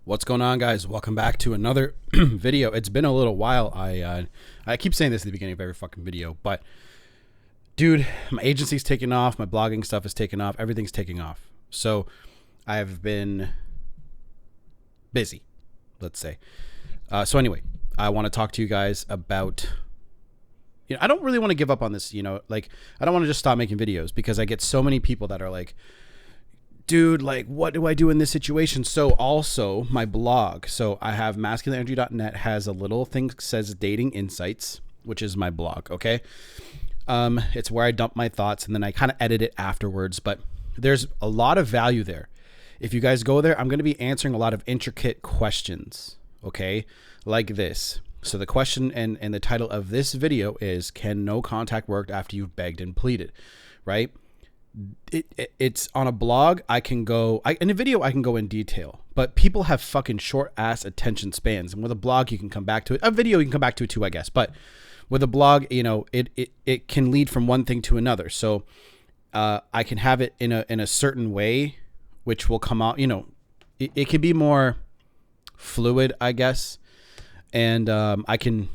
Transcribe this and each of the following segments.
What's going on, guys? Welcome back to another video. It's been a little while. I keep saying this at the beginning of every fucking video, but dude, my agency's taking off, my blogging stuff is taking off, everything's taking off. So I have been busy, let's say. So anyway, I want to talk to you guys about, I don't really want to give up on this, like I don't want to just stop making videos because I get so many people that are like, dude, like, what do I do in this situation? So also my blog. So I have masculineenergy.net has a little thing that says dating insights, which is my blog. Okay. It's where I dump my thoughts and then I kind of edit it afterwards, but there's a lot of value there. If you guys go there, I'm going to be answering a lot of intricate questions. Okay. Like this. So the question and the title of this video is, can no contact work after you've begged and pleaded? Right? It's on a blog. I can go in a video. I can go in detail, but people have fucking short ass attention spans. And with a blog, you can come back to it. A video, you can come back to it too, I guess. But with a blog, it can lead from one thing to another. So I can have it in a certain way, which will come out. It can be more fluid, I guess. And I can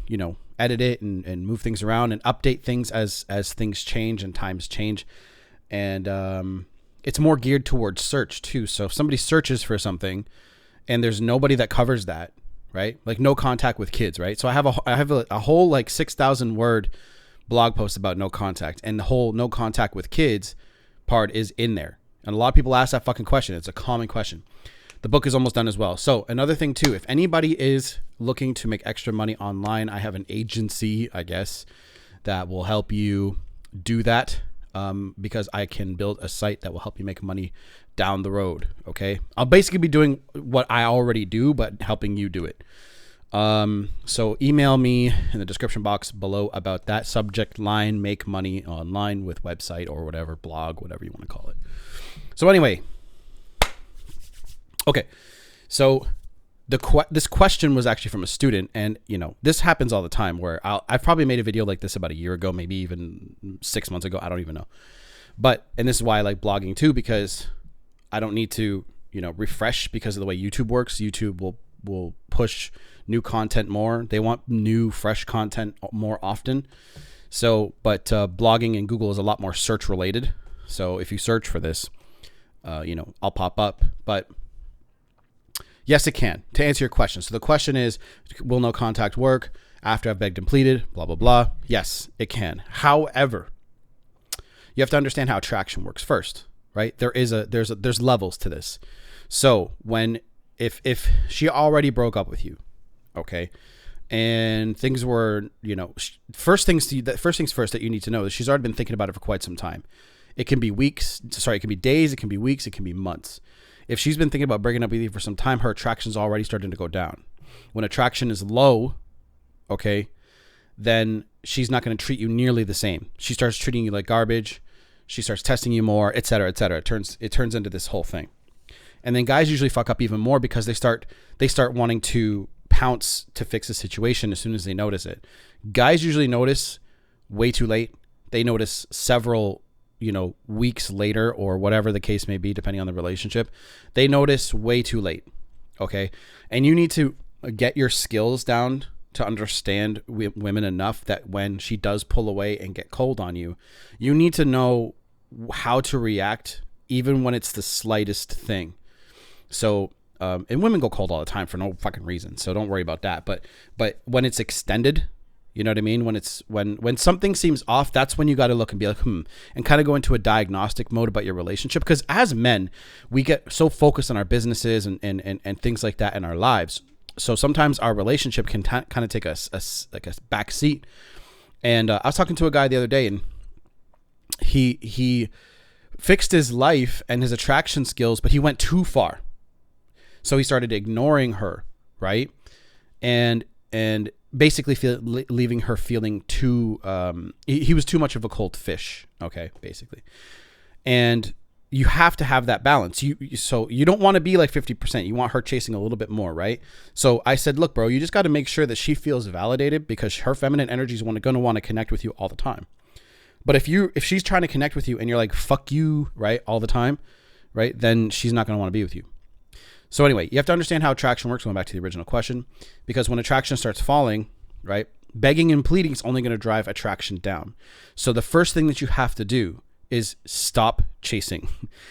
edit it and move things around and update things as things change and times change. And it's more geared towards search too. So if somebody searches for something and there's nobody that covers that, right? Like no contact with kids, right? So I have a whole like 6,000 word blog post about no contact, and the whole no contact with kids part is in there. And a lot of people ask that fucking question. It's a common question. The book is almost done as well. So another thing too, if anybody is looking to make extra money online, I have an agency, I guess, that will help you do that. Because I can build a site that will help you make money down the road. Okay. I'll basically be doing what I already do, but helping you do it. So email me in the description box below about that subject line, make money online with website or whatever, blog, whatever you want to call it. So anyway, okay. So this question was actually from a student, and this happens all the time where I've probably made a video like this about a year ago, maybe even 6 months ago. I don't even know. And this is why I like blogging too, because I don't need to, refresh because of the way YouTube works. YouTube will push new content more. They want new, fresh content more often. So, but blogging in Google is a lot more search related. So if you search for this, I'll pop up, but yes, it can. To answer your question. So the question is, will no contact work after I've begged and pleaded, blah, blah, blah. Yes, it can. However, you have to understand how attraction works first, right? There's levels to this. So if she already broke up with you, okay, and things were, first things first that you need to know is she's already been thinking about it for quite some time. It can be it can be days, it can be weeks, it can be months. If she's been thinking about breaking up with you for some time, her attraction's already starting to go down. When attraction is low, okay, then she's not going to treat you nearly the same. She starts treating you like garbage. She starts testing you more, et cetera, et cetera. It turns into this whole thing. And then guys usually fuck up even more because they start wanting to pounce to fix the situation as soon as they notice it. Guys usually notice way too late. They notice several weeks later, or whatever the case may be, depending on the relationship. They notice way too late. Okay. And you need to get your skills down to understand women enough that when she does pull away and get cold on you, you need to know how to react even when it's the slightest thing. So, and women go cold all the time for no fucking reason. So don't worry about that. But when it's extended, you know what I mean? When something seems off, that's when you got to look and be like, and kind of go into a diagnostic mode about your relationship. Because as men, we get so focused on our businesses and things like that in our lives. So sometimes our relationship can kind of take a back seat. And I was talking to a guy the other day, and he fixed his life and his attraction skills, but he went too far. So he started ignoring her, right? And basically leaving her feeling too, he was too much of a cold fish. Okay. Basically. And you have to have that balance. So you don't want to be like 50%. You want her chasing a little bit more. Right. So I said, look, bro, you just got to make sure that she feels validated, because her feminine energy is going to want to connect with you all the time. But if she's trying to connect with you and you're like, fuck you, right, all the time, right, then she's not going to want to be with you. So anyway, you have to understand how attraction works, going back to the original question, because when attraction starts falling, right, begging and pleading is only going to drive attraction down. So the first thing that you have to do is stop chasing.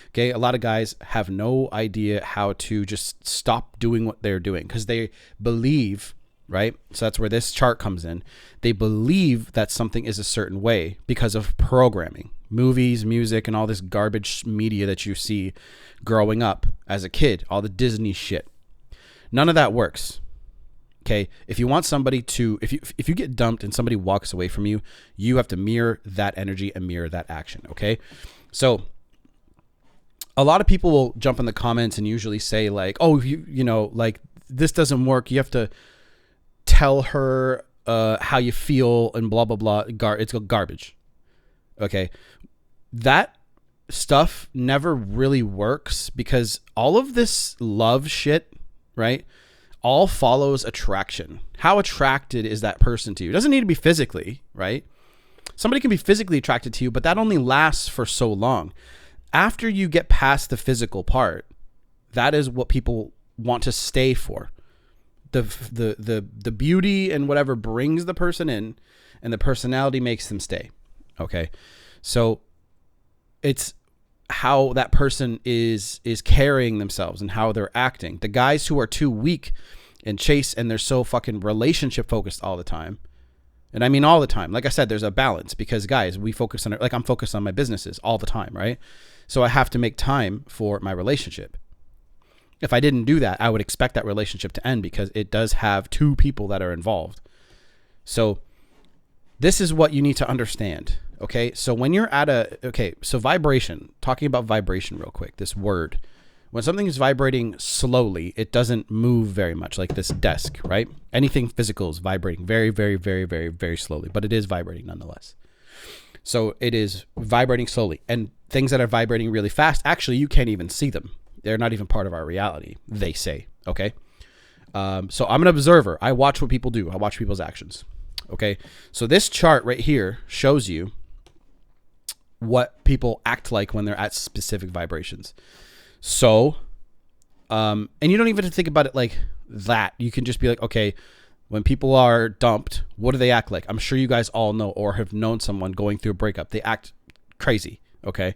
Okay. A lot of guys have no idea how to just stop doing what they're doing because they believe, right? So that's where this chart comes in. They believe that something is a certain way because of programming, movies, music, and all this garbage media that you see growing up as a kid, all the Disney shit. None of that works. Okay, if you want somebody to, if you get dumped and somebody walks away from you, you have to mirror that energy and mirror that action. Okay, so a lot of people will jump in the comments and usually say like, "Oh, you know, like this doesn't work. You have to tell her how you feel and blah blah blah." It's garbage. Okay, that stuff never really works because all of this love shit, right, all follows attraction. How attracted is that person to you? It doesn't need to be physically, right? Somebody can be physically attracted to you, but that only lasts for so long. After you get past the physical part, that is what people want to stay for. The beauty and whatever brings the person in, and the personality makes them stay. Okay, so it's how that person is carrying themselves and how they're acting. The guys who are too weak and chase and they're so fucking relationship focused all the time. And I mean all the time. Like I said, there's a balance because guys, we focus on it. Like I'm focused on my businesses all the time, right? So I have to make time for my relationship. If I didn't do that, I would expect that relationship to end because it does have two people that are involved. So this is what you need to understand. Okay. So when you're so vibration, talking about vibration real quick, this word, when something is vibrating slowly, it doesn't move very much, like this desk, right? Anything physical is vibrating very, very, very, very, very slowly, but it is vibrating nonetheless. So it is vibrating slowly, and things that are vibrating really fast, actually, you can't even see them. They're not even part of our reality, they say. Okay. So I'm an observer. I watch what people do. I watch people's actions. Okay. So this chart right here shows you what people act like when they're at specific vibrations. So, and you don't even have to think about it like that. You can just be like, okay, when people are dumped, what do they act like? I'm sure you guys all know or have known someone going through a breakup. They act crazy. Okay.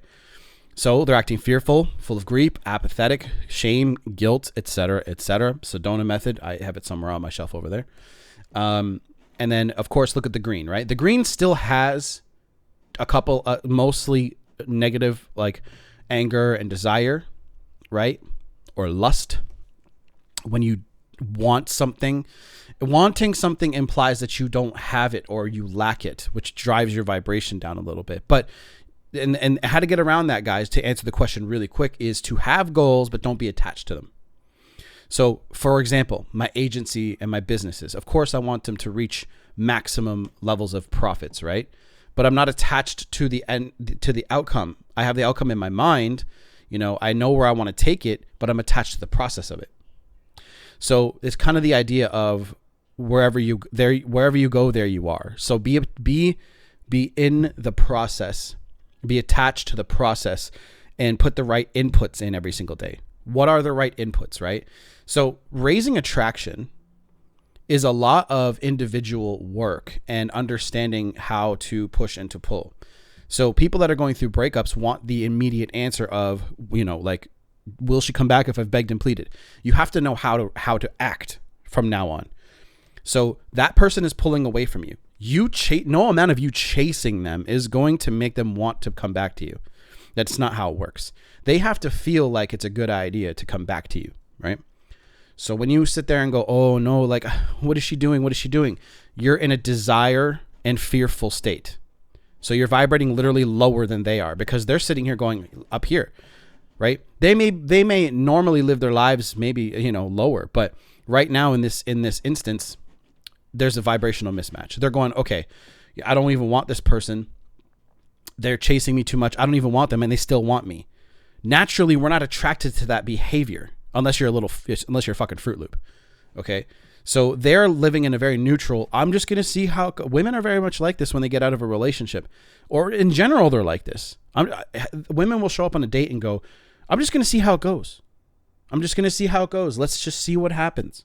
So they're acting fearful, full of grief, apathetic, shame, guilt, etc., etc. Sedona method. I have it somewhere on my shelf over there. And then of course, look at the green, right? The green still has a couple, mostly negative, like anger and desire, right? Or lust. When you want something, wanting something implies that you don't have it or you lack it, which drives your vibration down a little bit. But, and how to get around that, guys, to answer the question really quick, is to have goals, but don't be attached to them. So for example, my agency and my businesses, of course, I want them to reach maximum levels of profits, right? But I'm not attached to the end, to the outcome. I have the outcome in my mind. You know, I know where I want to take it, but I'm attached to the process of it. So it's kind of the idea of wherever you go, there you are. So be in the process, be attached to the process, and put the right inputs in every single day. What are the right inputs, right? So raising attraction is a lot of individual work and understanding how to push and to pull. So people that are going through breakups want the immediate answer of, you know, like, will she come back if I've begged and pleaded? You have to know how to act from now on. So that person is pulling away from you. No amount of you chasing them is going to make them want to come back to you. That's not how it works. They have to feel like it's a good idea to come back to you, right? So when you sit there and go, oh no, like, what is she doing? What is she doing? You're in a desire and fearful state. So you're vibrating literally lower than they are because they're sitting here going up here, right? They may normally live their lives maybe, you know, lower, but right now in this instance, there's a vibrational mismatch. They're going, okay, I don't even want this person. They're chasing me too much. I don't even want them, and they still want me. Naturally, we're not attracted to that behavior unless you're a fucking Fruit Loop. Okay. So they're living in a very neutral, I'm just going to see how women are very much like this when they get out of a relationship, or in general, they're like this. Women will show up on a date and go, I'm just going to see how it goes. I'm just going to see how it goes. Let's just see what happens.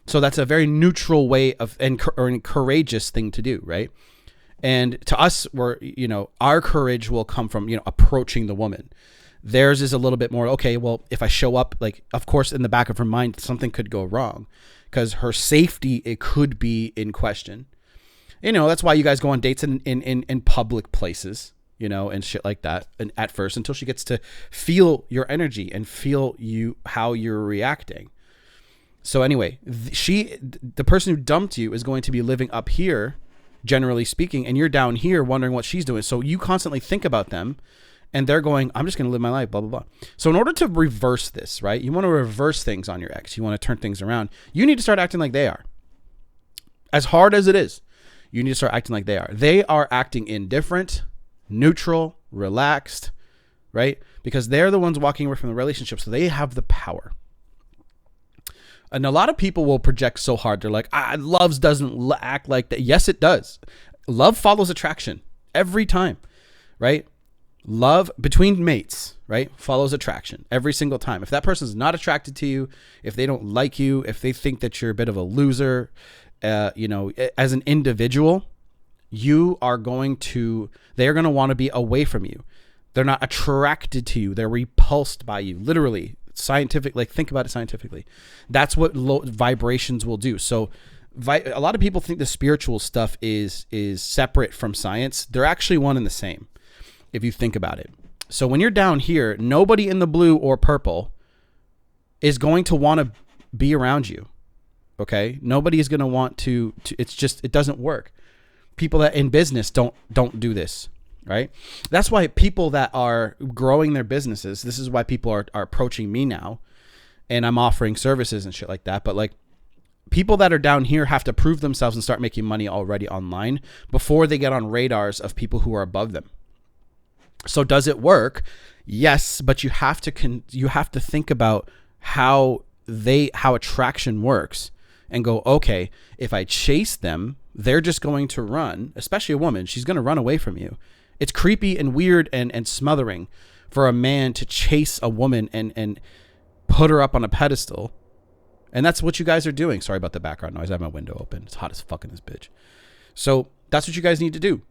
So that's a very neutral way of, or a courageous thing to do, right? And to us, our courage will come from, approaching the woman. Theirs is a little bit more, okay, well, if I show up, like, of course, in the back of her mind, something could go wrong because her safety, it could be in question. That's why you guys go on dates in public places, and shit like that. And at first, until she gets to feel your energy and feel how you're reacting. So anyway, the person who dumped you is going to be living up here, generally speaking, and you're down here wondering what she's doing. So you constantly think about them and they're going, I'm just going to live my life, blah, blah, blah. So in order to reverse this, right, you want to reverse things on your ex. You want to turn things around. You need to start acting like they are. As hard as it is, you need to start acting like they are. They are acting indifferent, neutral, relaxed, right? Because they're the ones walking away from the relationship. So they have the power. And a lot of people will project so hard. They're like, love doesn't act like that. Yes, it does. Love follows attraction every time, right? Love between mates, right, follows attraction every single time. If that person's not attracted to you, if they don't like you, if they think that you're a bit of a loser, as an individual, they're going to want to be away from you. They're not attracted to you. They're repulsed by you, literally. Scientific, like, think about it scientifically. That's what low vibrations will do. So a lot of people think the spiritual stuff is separate from science. They're actually one and the same if you think about it. So when you're down here, nobody in the blue or purple is going to want to be around you. Okay? Nobody is going to want to it's just, it doesn't work. People that in business don't do this. Right? That's why people that are growing their businesses, this is why people are approaching me now and I'm offering services and shit like that. But like, people that are down here have to prove themselves and start making money already online before they get on radars of people who are above them. So does it work? Yes, but you have to think about how attraction works and go, okay, if I chase them, they're just going to run, especially a woman. She's going to run away from you. It's creepy and weird and smothering for a man to chase a woman and put her up on a pedestal. And that's what you guys are doing. Sorry about the background noise. I have my window open. It's hot as fuck in this bitch. So that's what you guys need to do.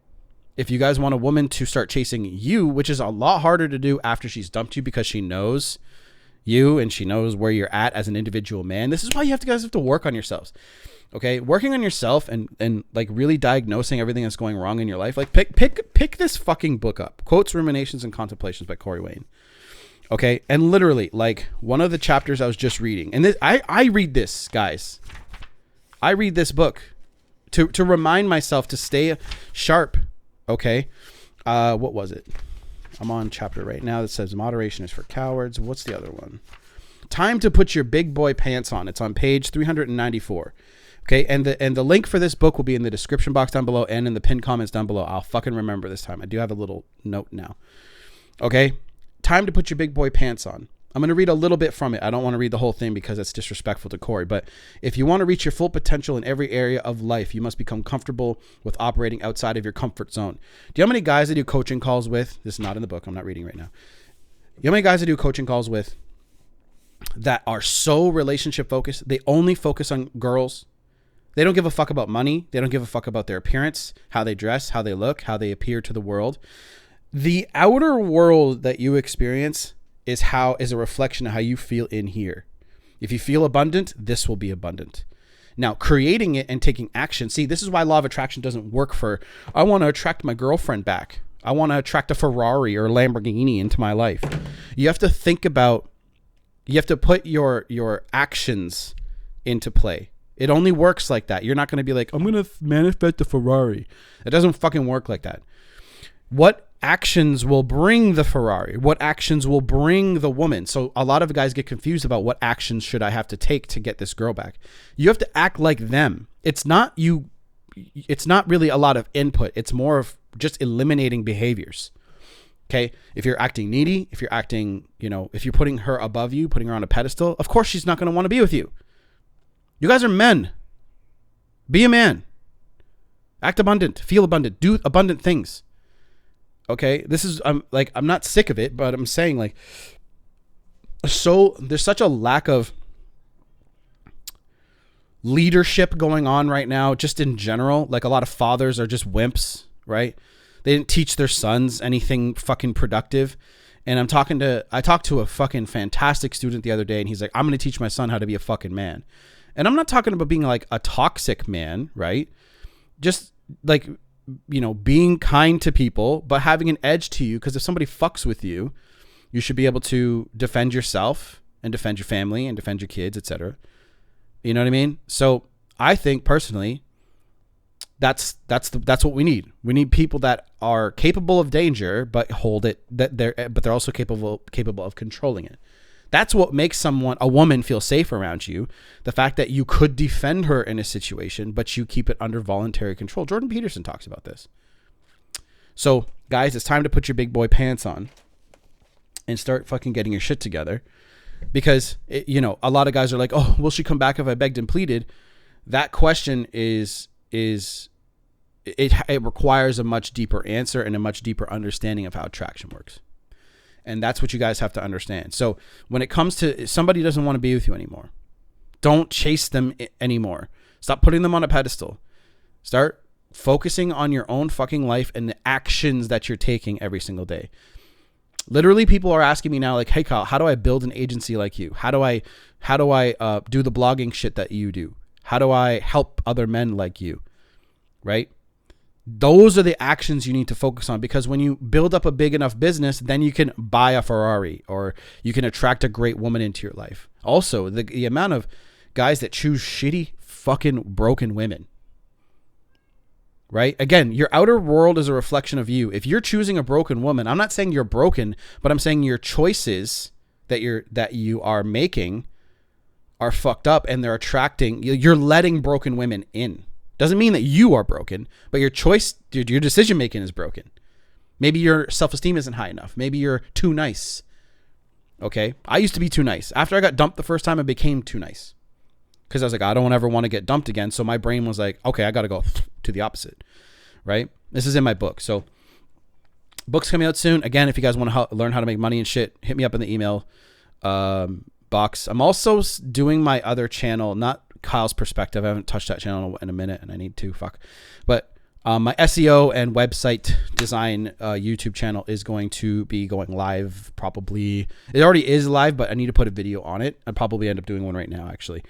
If you guys want a woman to start chasing you, which is a lot harder to do after she's dumped you because she knows you and she knows where you're at as an individual man. This is why you guys have to work on yourselves. Okay, working on yourself and like really diagnosing everything that's going wrong in your life. Like pick this fucking book up. Quotes, Ruminations, and Contemplations by Corey Wayne. Okay, and literally, like, one of the chapters I was just reading, and this, I read this, guys. I read this book to remind myself to stay sharp. Okay, what was it? I'm on chapter right now that says moderation is for cowards. What's the other one? Time to put your big boy pants on. It's on page 394. Okay, and the link for this book will be in the description box down below and in the pinned comments down below. I'll fucking remember this time. I do have a little note now. Okay, time to put your big boy pants on. I'm going to read a little bit from it. I don't want to read the whole thing because it's disrespectful to Corey. But if you want to reach your full potential in every area of life, you must become comfortable with operating outside of your comfort zone. Do you know how many guys I do coaching calls with? This is not in the book. I'm not reading right now. You know how many guys I do coaching calls with that are so relationship focused? They only focus on girls. They don't give a fuck about money. They don't give a fuck about their appearance, how they dress, how they look, how they appear to the world. The outer world that you experience is a reflection of how you feel in here. If you feel abundant, this will be abundant. Now, creating it and taking action. See, this is why law of attraction doesn't work for, I want to attract my girlfriend back. I want to attract a Ferrari or a Lamborghini into my life. You have to think about, you have to put your actions into play. It only works like that. You're not going to be like, I'm going to manifest a Ferrari. It doesn't fucking work like that. What actions will bring the Ferrari? What actions will bring the woman? So a lot of guys get confused about what actions should I have to take to get this girl back. You have to act like them. It's not really a lot of input. It's more of just eliminating behaviors. Okay. If you're acting needy, if you're acting, if you're putting her above you, putting her on a pedestal, of course she's not going to want to be with you. You guys are men. Be a man. Act abundant. Feel abundant. Do abundant things. Okay? This is, I'm not sick of it, but I'm saying, like, there's such a lack of leadership going on right now, just in general. Like, a lot of fathers are just wimps, right? They didn't teach their sons anything fucking productive. And I talked to a fucking fantastic student the other day, and he's like, I'm going to teach my son how to be a fucking man. And I'm not talking about being like a toxic man, right? Just like, being kind to people, but having an edge to you. Because if somebody fucks with you, you should be able to defend yourself and defend your family and defend your kids, etc. You know what I mean? So I think personally, that's what we need. We need people that are capable of danger, but they're also capable of controlling it. That's what makes a woman feel safe around you. The fact that you could defend her in a situation, but you keep it under voluntary control. Jordan Peterson talks about this. So guys, it's time to put your big boy pants on and start fucking getting your shit together. Because, a lot of guys are like, oh, will she come back if I begged and pleaded? That question it requires a much deeper answer and a much deeper understanding of how attraction works. And that's what you guys have to understand. So when it comes to somebody doesn't want to be with you anymore, don't chase them anymore. Stop putting them on a pedestal. Start focusing on your own fucking life and the actions that you're taking every single day. Literally, people are asking me now, like, hey, Kyle, how do I build an agency like you? How do I do the blogging shit that you do? How do I help other men like you? Right? Those are the actions you need to focus on, because when you build up a big enough business, then you can buy a Ferrari, or you can attract a great woman into your life. Also, the amount of guys that choose shitty fucking broken women. Right? Again, your outer world is a reflection of you. If you're choosing a broken woman, I'm not saying you're broken, but I'm saying your choices that you are making are fucked up, and they're attracting, you're letting broken women in. Doesn't mean that you are broken, but your choice, your decision making is broken. Maybe your self-esteem isn't high enough. Maybe you're too nice. Okay? I used to be too nice. After I got dumped the first time, I became too nice. Because I was like, I don't ever want to get dumped again. So my brain was like, okay, I got to go to the opposite, right? This is in my book. So book's coming out soon. Again, if you guys want to learn how to make money and shit, hit me up in the email box. I'm also doing my other channel, not Kyle's Perspective. I haven't touched that channel in a minute, and I need to, But my SEO and website design YouTube channel is going to be going live probably. It already is live, but I need to put a video on it. I'll probably end up doing one right now, actually.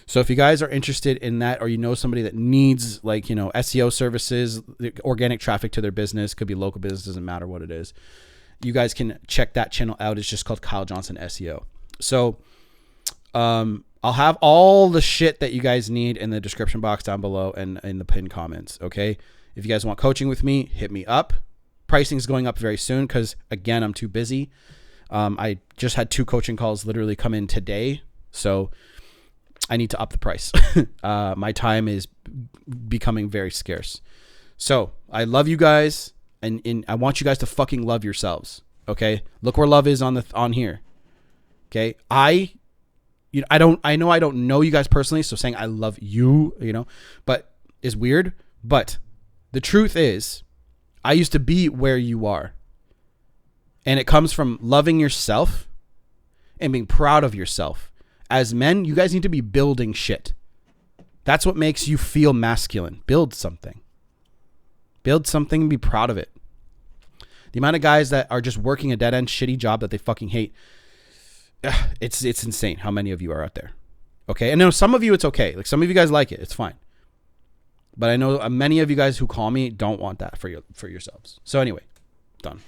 So if you guys are interested in that, or you know somebody that needs SEO services, organic traffic to their business, could be local business, doesn't matter what it is, you guys can check that channel out. It's just called Kyle Johnson SEO. So I'll have all the shit that you guys need in the description box down below and in the pinned comments. Okay. If you guys want coaching with me, hit me up. Pricing is going up very soon because, again, I'm too busy. I just had 2 coaching calls literally come in today. So I need to up the price. My time is becoming very scarce. So I love you guys, and I want you guys to fucking love yourselves. Okay. Look where love is on here. Okay. I know I don't know you guys personally, so saying I love you, but is weird. But the truth is, I used to be where you are. And it comes from loving yourself and being proud of yourself. As men, you guys need to be building shit. That's what makes you feel masculine. Build something. Build something and be proud of it. The amount of guys that are just working a dead-end shitty job that they fucking hate, it's insane how many of you are out there. Okay? And I know some of you it's okay. Like, some of you guys like it. It's fine. But I know many of you guys who call me don't want that for yourselves. So anyway, done.